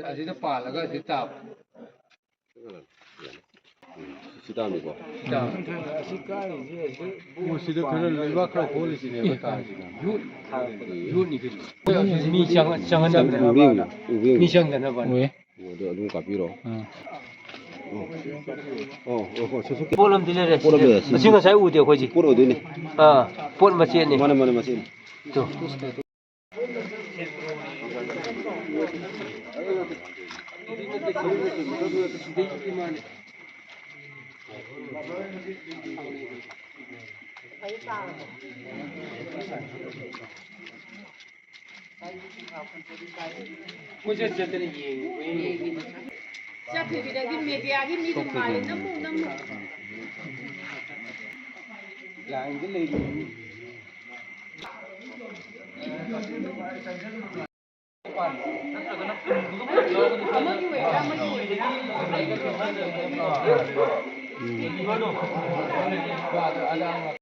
ꯑꯁꯤꯗ ꯄꯥꯜꯂꯒ ꯑꯁꯤ ꯇꯥꯕ ꯁꯤꯗꯥꯝꯅꯤꯀꯣ ꯑꯁꯤ ꯀꯥꯔꯤꯁꯦ ꯁꯤꯗ ꯈꯔ ꯂꯩꯕꯥꯛ ꯈꯔ ꯍꯣꯜꯂꯤꯁꯤꯅꯦꯕ ꯇꯥꯔꯤꯁꯤꯅ ꯌꯣꯠꯅꯤ ꯀꯩꯅꯣ ꯃꯤ ꯆꯪꯍꯟꯗꯕꯅꯦꯕ ꯃꯤ ꯆꯪꯗꯅꯕ ꯑꯗꯨꯝ ꯀꯥꯞꯄꯤꯔꯣ ꯄꯣꯠ ꯑꯃꯗꯤ ꯂꯩꯔꯦ ꯃꯁꯤ ꯉꯁꯥꯏ ꯎꯗꯦ ꯑꯩꯈꯣꯏꯁꯤ ꯄꯣꯠ ꯑꯣꯏꯗꯣꯏꯅꯤ ꯄꯣꯠ ꯃꯆꯦꯠꯅꯤ ꯃꯥꯅꯦ ꯃꯆꯦꯠꯅꯤ ꯆꯠꯈꯤꯕꯗꯒꯤ ꯃꯦꯗꯤꯌꯥꯒꯤ ꯃꯤꯗꯨ ꯃꯥꯜꯂꯦ ꯅꯝꯃꯨ ꯂꯥꯏꯟꯗ ꯂꯩꯔꯤ ꯑꯃꯒꯤ ꯑꯣꯏꯒꯦꯔꯥ ꯑꯃꯒꯤ ꯑꯣꯏꯒꯦꯔꯥ